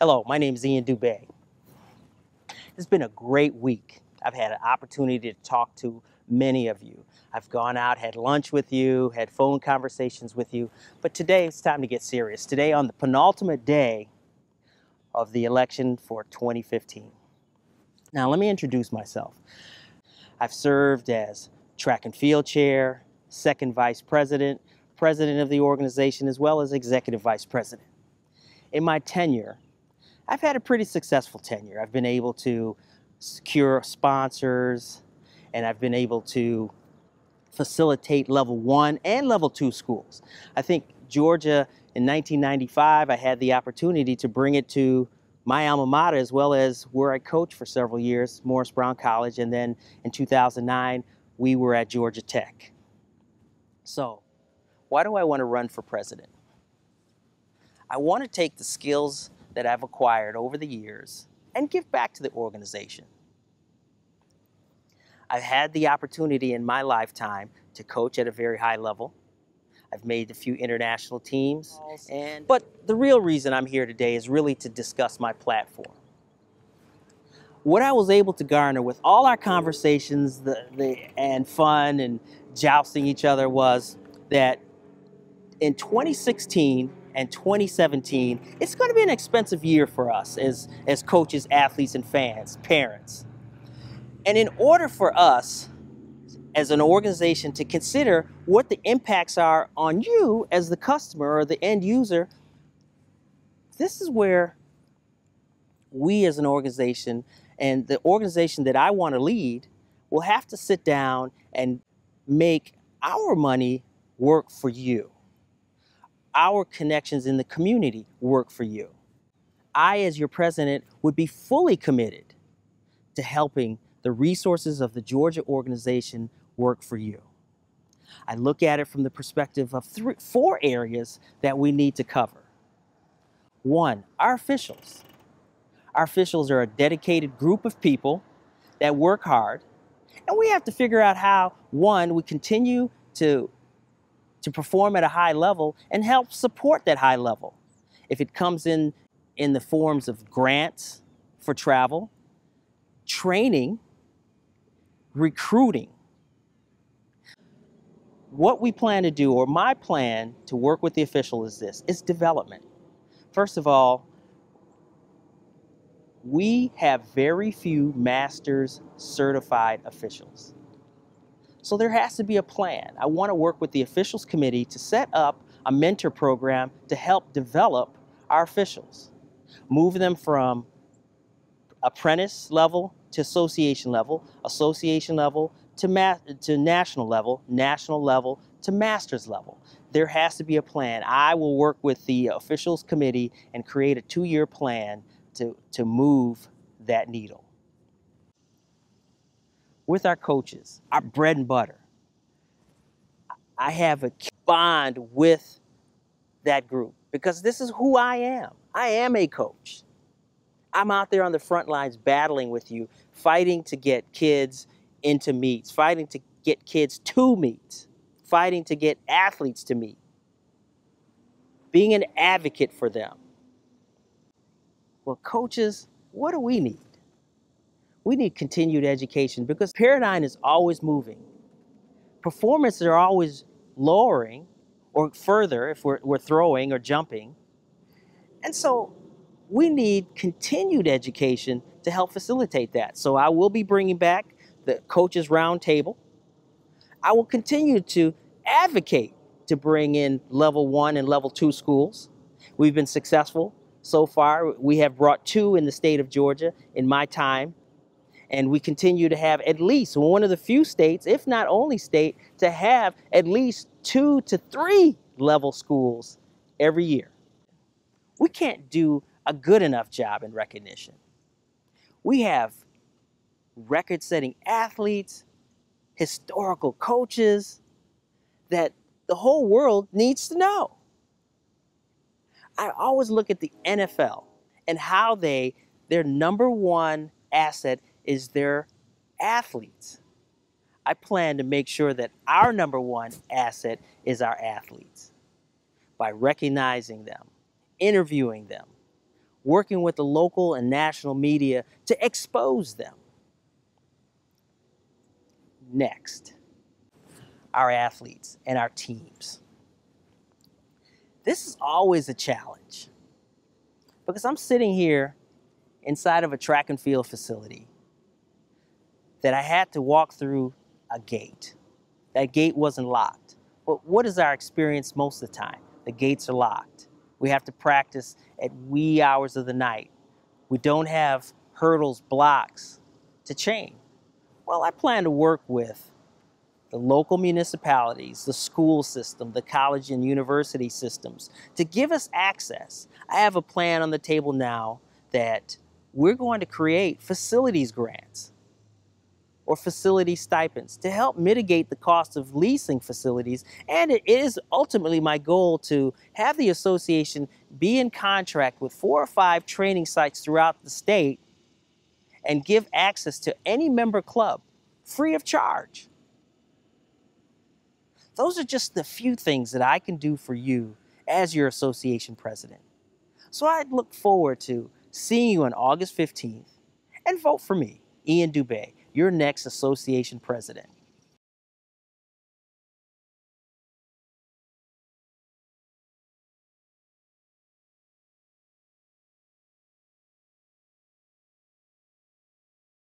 Hello, my name is Dube. It's been a great week. I've had an opportunity to talk to many of you. I've gone out, had lunch with you, had phone conversations with you, but today it's time to get serious. Today, on the penultimate day of the election for 2015. Now, let me introduce myself. I've served as track and field chair, second vice president, president of the organization, as well as executive vice president. In my tenure, I've had a pretty successful tenure. I've been able to secure sponsors, and I've been able to facilitate level 1 and level 2 schools. I think Georgia in 1995, I had the opportunity to bring it to my alma mater, as well as where I coached for several years, Morris Brown College, and then in 2009, we were at Georgia Tech. So, why do I want to run for president? I want to take the skills that I've acquired over the years and give back to the organization. I've had the opportunity in my lifetime to coach at a very high level. I've made a few international teams, but the real reason I'm here today is really to discuss my platform. What I was able to garner with all our conversations and fun and jousting each other was that in 2016 and 2017, it's going to be an expensive year for us as coaches, athletes, and fans, parents. And in order for us as an organization to consider what the impacts are on you as the customer or the end user, this is where we as an organization and the organization that I want to lead will have to sit down and make our money work for you. Our connections in the community work for you. I, as your president, would be fully committed to helping the resources of the Georgia organization work for you. I look at it from the perspective of four areas that we need to cover. One, our officials. Our officials are a dedicated group of people that work hard, and we have to figure out how, one, we continue to perform at a high level and help support that high level. If it comes in the forms of grants for travel, training, recruiting. What we plan to do, or my plan to work with the official is this, it's development. First of all, we have very few master's certified officials. So there has to be a plan. I want to work with the officials committee to set up a mentor program to help develop our officials, move them from apprentice level to association level to national level to master's level. There has to be a plan. I will work with the officials committee and create a 2-year plan to move that needle. With our coaches, our bread and butter, I have a bond with that group because this is who I am. I am a coach. I'm out there on the front lines battling with you, fighting to get kids into meets, fighting to get kids to meets, fighting to get athletes to meet, being an advocate for them. Well, coaches, what do we need? We need continued education because paradigm is always moving. Performances are always lowering or further if we're throwing or jumping. And so we need continued education to help facilitate that. So I will be bringing back the Coaches Roundtable. I will continue to advocate to bring in level 1 and level 2 schools. We've been successful so far. We have brought 2 in the state of Georgia in my time. And we continue to have at least one of the few states, if not only state, to have at least 2 to 3 level schools every year. We can't do a good enough job in recognition. We have record-setting athletes, historical coaches that the whole world needs to know. I always look at the NFL and how their number one asset is their athletes. I plan to make sure that our number one asset is our athletes by recognizing them, interviewing them, working with the local and national media to expose them. Next, our athletes and our teams. This is always a challenge because I'm sitting here inside of a track and field facility that I had to walk through a gate. That gate wasn't locked. But what is our experience most of the time? The gates are locked. We have to practice at wee hours of the night. We don't have hurdles, blocks to chain. Well, I plan to work with the local municipalities, the school system, the college and university systems to give us access. I have a plan on the table now that we're going to create facilities grants or facility stipends to help mitigate the cost of leasing facilities. And it is ultimately my goal to have the association be in contract with 4 or 5 training sites throughout the state and give access to any member club free of charge. Those are just the few things that I can do for you as your association president. So I look forward to seeing you on August 15th and vote for me, Ian Dube, your next association president.